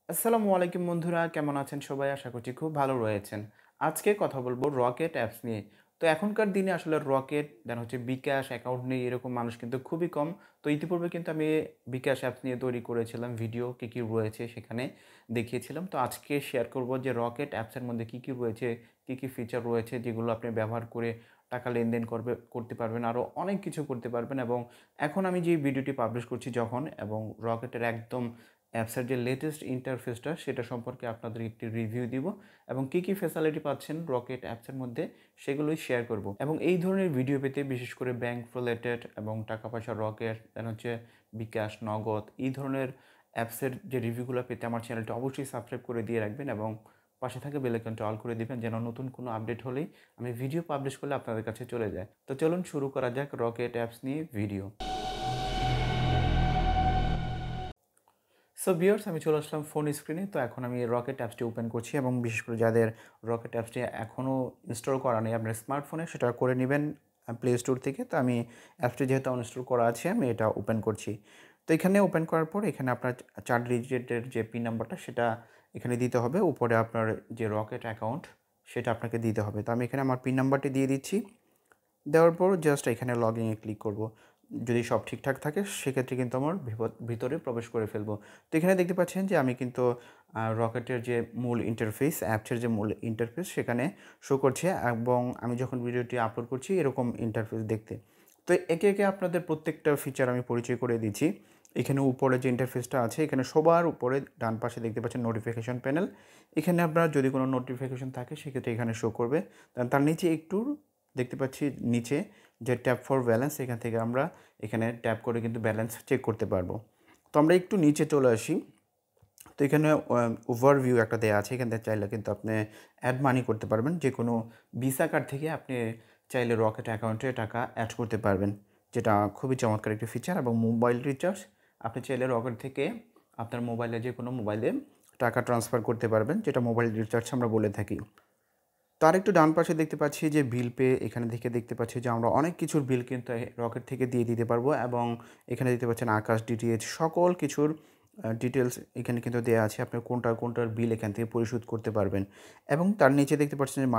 আসসালামু আলাইকুম বন্ধুরা, কেমন আছেন সবাই? আশা করছি খুব ভালো রয়েছেন। আজকে কথা বলবো রকেট অ্যাপস নিয়ে। তো এখনকার দিনে আসলে রকেট দেন হচ্ছে বিকাশ অ্যাকাউন্ট নিয়ে এরকম মানুষ কিন্তু খুবই কম। তো ইতিপূর্বে কিন্তু আমি বিকাশ অ্যাপস নিয়ে তৈরি করেছিলাম ভিডিও কী রয়েছে সেখানে দেখিয়েছিলাম। তো আজকে শেয়ার করব যে রকেট অ্যাপসের মধ্যে কী রয়েছে, কী ফিচার রয়েছে যেগুলো আপনি ব্যবহার করে টাকা লেনদেন করতে পারবেন। আরও অনেক কিছু করতে পারবেন এবং এখন আমি যে ভিডিওটি পাবলিশ করছি যখন এবং রকেটের একদম অ্যাপসের যে লেটেস্ট ইন্টারফেসটা সেটা সম্পর্কে আপনাদের একটি রিভিউ দিব এবং কী ফ্যাসিলিটি পাচ্ছেন রকেট অ্যাপসের মধ্যে সেগুলোই শেয়ার করব এবং এই ধরনের ভিডিও পেতে বিশেষ করে ব্যাংক রিলেটেড এবং টাকা পয়সা রকেট দেন হচ্ছে বিকাশ নগদ এই ধরনের অ্যাপসের যে রিভিউগুলো পেতে আমার চ্যানেলটা অবশ্যই সাবস্ক্রাইব করে দিয়ে রাখবেন এবং পাশে থাকে বেল আইকনটা অল করে দিবেন যেন নতুন কোনো আপডেট হলেই আমি ভিডিও পাবলিশ করলে আপনাদের কাছে চলে যায়। তো চলুন শুরু করা যাক রকেট অ্যাপস নিয়ে ভিডিও। সো ভিউয়ার্স, আমি চলে আসলাম ফোন স্ক্রিনে। তো এখন আমি রকেট অ্যাপসটি ওপেন করছি এবং বিশেষ করে যাদের রকেট অ্যাপসটি এখনও ইনস্টল করা নেই আপনার স্মার্টফোনে সেটা করে নেবেন প্লে স্টোর থেকে। তো আমি অ্যাপসটি যেহেতু ইনস্টল করা আছে আমি এটা ওপেন করছি। তো এখানে ওপেন করার পর এখানে আপনার 4 ডিজিটের যে পিন নাম্বারটা সেটা এখানে দিতে হবে। উপরে আপনার যে রকেট অ্যাকাউন্ট সেটা আপনাকে দিতে হবে। তো আমি এখানে আমার পিন নাম্বারটি দিয়ে দিচ্ছি। দেওয়ার পর জাস্ট এখানে লগ ইনে ক্লিক করব। যদি সব ঠিকঠাক থাকে সেক্ষেত্রে কিন্তু আমার ভিতরে প্রবেশ করে ফেলবো। তো এখানে দেখতে পাচ্ছেন যে আমি কিন্তু রকেটের যে মূল ইন্টারফেস, অ্যাপসের যে মূল ইন্টারফেস সেখানে শো করছে এবং আমি যখন ভিডিওটি আপলোড করছি এরকম ইন্টারফেস দেখতে। তো একে আপনাদের প্রত্যেকটা ফিচার আমি পরিচয় করে দিচ্ছি। এখানে উপরে যে ইন্টারফেসটা আছে এখানে সবার উপরে ডান পাশে দেখতে পাচ্ছেন নোটিফিকেশন প্যানেল। এখানে আপনার যদি কোনো নোটিফিকেশন থাকে সেক্ষেত্রে এখানে শো করবে। তার নিচে একটু দেখতে পাচ্ছি নিচে যে ট্যাপ ফর ব্যালেন্স এখান থেকে আমরা এখানে ট্যাপ করে কিন্তু ব্যালেন্স চেক করতে পারবো। তো আমরা একটু নিচে চলে আসি। তো এখানে ওভারভিউ একটা দেয়া আছে। এখান থেকে চাইলে কিন্তু আপনি অ্যাড মানি করতে পারবেন। যে কোনো ভিসা কার্ড থেকে আপনি চাইলে রকেট অ্যাকাউন্টে টাকা অ্যাড করতে পারবেন। যেটা খুবই চমৎকার একটি ফিচার এবং মোবাইল রিচার্জ আপনি চাইলে রকেট থেকে আপনার মোবাইলে যে কোনো মোবাইলে টাকা ট্রান্সফার করতে পারবেন, যেটা মোবাইল রিচার্জ আমরা বলে থাকি। তার একটু ডান পাশে দেখতে পাচ্ছি যে বিল পে, এখানে থেকে দেখতে পাচ্ছি যে আমরা অনেক কিছুর বিল কিন্তু রকেট থেকে দিয়ে দিতে পারবো এবং এখানে দেখতে পাচ্ছেন আকাশ, ডিটিএইচ সকল কিছুর ডিটেলস এখানে কিন্তু দেওয়া আছে। আপনি কোনটার বিল এখান থেকে পরিশোধ করতে পারবেন এবং তার নিচে দেখতে পাচ্ছেন যে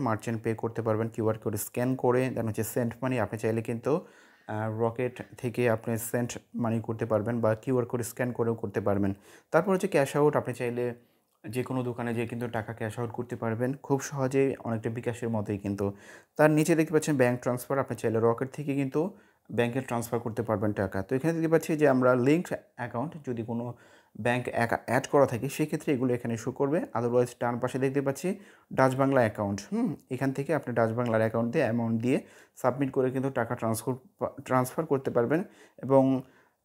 মার্চেন্ট পে করতে পারবেন কিউআর কোড স্ক্যান করে। দেন হচ্ছে সেন্ট মানি, আপনি চাইলে কিন্তু রকেট থেকে আপনি সেন্ট মানি করতে পারবেন বা কিউআর কোড স্ক্যান করেও করতে পারবেন। তারপর হচ্ছে ক্যাশ আউট, আপনি চাইলে যে কোনো দোকানে যেয়ে কিন্তু টাকা ক্যাশ আউট করতে পারবেন খুব সহজেই, অনেকটা বিকাশের মতোই কিন্তু। তার নিচে দেখতে পাচ্ছেন ব্যাংক ট্রান্সফার, আপনি চাইলে রকেট থেকে কিন্তু ব্যাংকে ট্রান্সফার করতে পারবেন টাকা। তো এখানে দেখতে পাচ্ছি যে আমরা লিঙ্কড অ্যাকাউন্ট যদি কোনো ব্যাংক অ্যাড করা থাকে সেক্ষেত্রে এগুলো এখানে শো করবে। আদারওয়াইজ ডান পাশে দেখতে পাচ্ছি ডাচ বাংলা অ্যাকাউন্ট, এখান থেকে আপনি ডাচ বাংলার অ্যাকাউন্ট দিয়ে অ্যামাউন্ট দিয়ে সাবমিট করে কিন্তু টাকা ট্রান্সফার করতে পারবেন। এবং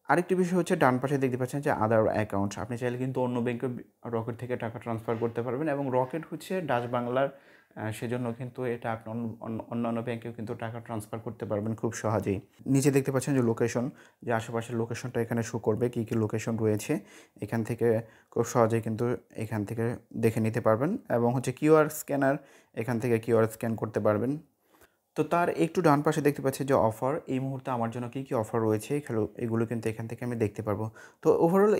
আরেকটি বিষয় হচ্ছে ডান পাশে দেখতে পাচ্ছেন যে আদার অ্যাকাউন্ট, আপনি চাইলে কিন্তু অন্য ব্যাংকে রকেট থেকে টাকা ট্রান্সফার করতে পারবেন এবং রকেট হচ্ছে ডাচ বাংলার, সেজন্য কিন্তু এটা আপনি অন্যান্য ব্যাংকেও কিন্তু টাকা ট্রান্সফার করতে পারবেন খুব সহজেই। নিচে দেখতে পাচ্ছেন যে লোকেশন, যে আশেপাশের লোকেশনটা এখানে শো করবে, কী কী লোকেশন রয়েছে এখান থেকে খুব সহজেই কিন্তু এখান থেকে দেখে নিতে পারবেন এবং হচ্ছে কিউআর স্ক্যানার, এখান থেকে কিউআর স্ক্যান করতে পারবেন। তো তার একটু ডান পাশে দেখতে পাচ্ছি যে অফার, এই মুহূর্তে আমার জন্য কী অফার রয়েছে এগুলো কিন্তু এখান থেকে আমি দেখতে পারবো। তো ওভারঅল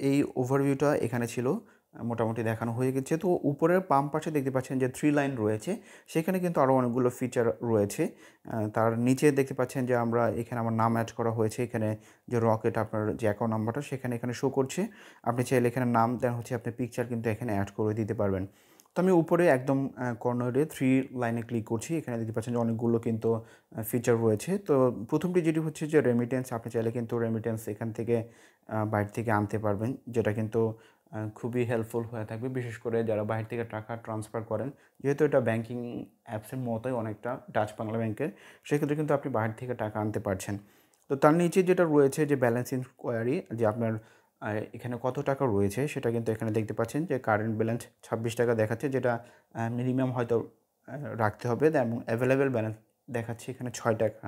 এই ওভারভিউটা এখানে ছিল, মোটামুটি দেখানো হয়ে গেছে। তো উপরের বাম পাশে দেখতে পাচ্ছেন যে 3 লাইন রয়েছে, সেখানে কিন্তু আরও অনেকগুলো ফিচার রয়েছে। তার নিচে দেখতে পাচ্ছেন যে এখানে আমার নাম অ্যাড করা হয়েছে, এখানে যে রকেট আপনার যে অ্যাকাউন্ট নাম্বারটা এখানে শো করছে। আপনি চাইলে এখানে নাম দেন হচ্ছে আপনি পিকচার কিন্তু এখানে অ্যাড করে দিতে পারবেন। তো আমি উপরে একদম কর্নারে 3 লাইনে ক্লিক করছি। এখানে দেখতে পাচ্ছেন যে অনেকগুলো কিন্তু ফিচার রয়েছে। তো প্রথমটি যেটি হচ্ছে যে রেমিটেন্স, আপনি চাইলে কিন্তু রেমিটেন্স এখান থেকে বাইরে থেকে আনতে পারবেন, যেটা কিন্তু খুবই হেল্পফুল হয়ে থাকবে, বিশেষ করে যারা বাইরে থেকে টাকা ট্রান্সফার করেন। যেহেতু এটা ব্যাংকিং অ্যাপসের মতোই অনেকটা ডাচ বাংলা ব্যাংকের, সেক্ষেত্রে কিন্তু আপনি বাইরে থেকে টাকা আনতে পারছেন। তো তার নিচে যেটা রয়েছে যে ব্যালেন্স ইনকোয়ারি, যে আপনার এখানে কত টাকা রয়েছে সেটা কিন্তু এখানে দেখতে পাচ্ছেন যে কারেন্ট ব্যালেন্স 26 টাকা দেখাচ্ছে, যেটা মিনিমাম হয়তো রাখতে হবে এবং অ্যাভেলেবেল ব্যালেন্স দেখাচ্ছে এখানে 6 টাকা।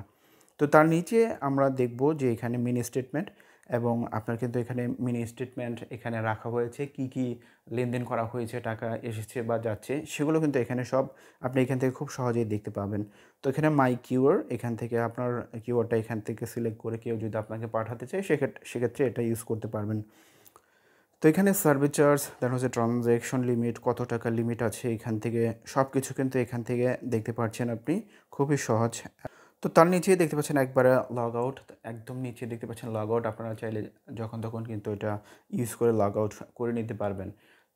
তো তার নিচে আমরা দেখব যে এখানে মিনি স্টেটমেন্ট এবং আপনার কিন্তু এখানে মিনি স্টেটমেন্ট এখানে রাখা হয়েছে, কি লেনদেন করা হয়েছে, টাকা এসেছে বা যাচ্ছে সেগুলো কিন্তু এখানে সব আপনি এখান থেকে খুব সহজেই দেখতে পাবেন। তো এখানে মাই কিউআর, এখান থেকে আপনার কিউআরটা এখান থেকে সিলেক্ট করে কেউ যদি আপনাকে পাঠাতে চায় সেক্ষেত্রে এটা ইউজ করতে পারবেন। তো এখানে সার্ভিস চার্জ, দেন হচ্ছে ট্রানজ্যাকশন লিমিট, কত টাকা লিমিট আছে এখান থেকে সব কিছু কিন্তু এখান থেকে দেখতে পাচ্ছেন আপনি, খুবই সহজ। তো তার নিচেই দেখতে পাচ্ছেন একবারে লগ আউট, একদম নিচে দেখতে পাচ্ছেন লগ আউট। আপনারা চাইলে যখন তখন কিন্তু এটা ইউজ করে লগ আউট করে নিতে পারবেন।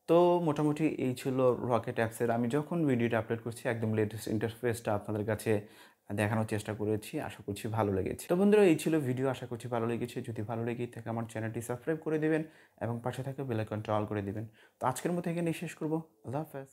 তো মোটামুটি এই ছিল রকেট অ্যাপসের, আমি যখন ভিডিওটা আপলোড করছি একদম লেটেস্ট ইন্টারফেসটা আপনাদের কাছে দেখানোর চেষ্টা করেছি, আশা করছি ভালো লেগেছে। তো বন্ধুরা এই ছিল ভিডিও, আশা করছি ভালো লেগেছে। যদি ভালো লেগে থাকে আমার চ্যানেলটি সাবস্ক্রাইব করে দেবেন এবং পাশে থাকা বেল আইকনটা অল করে দেবেন। তো আজকের মতো এখানে শেষ করব। আল্লাহ হাফেজ।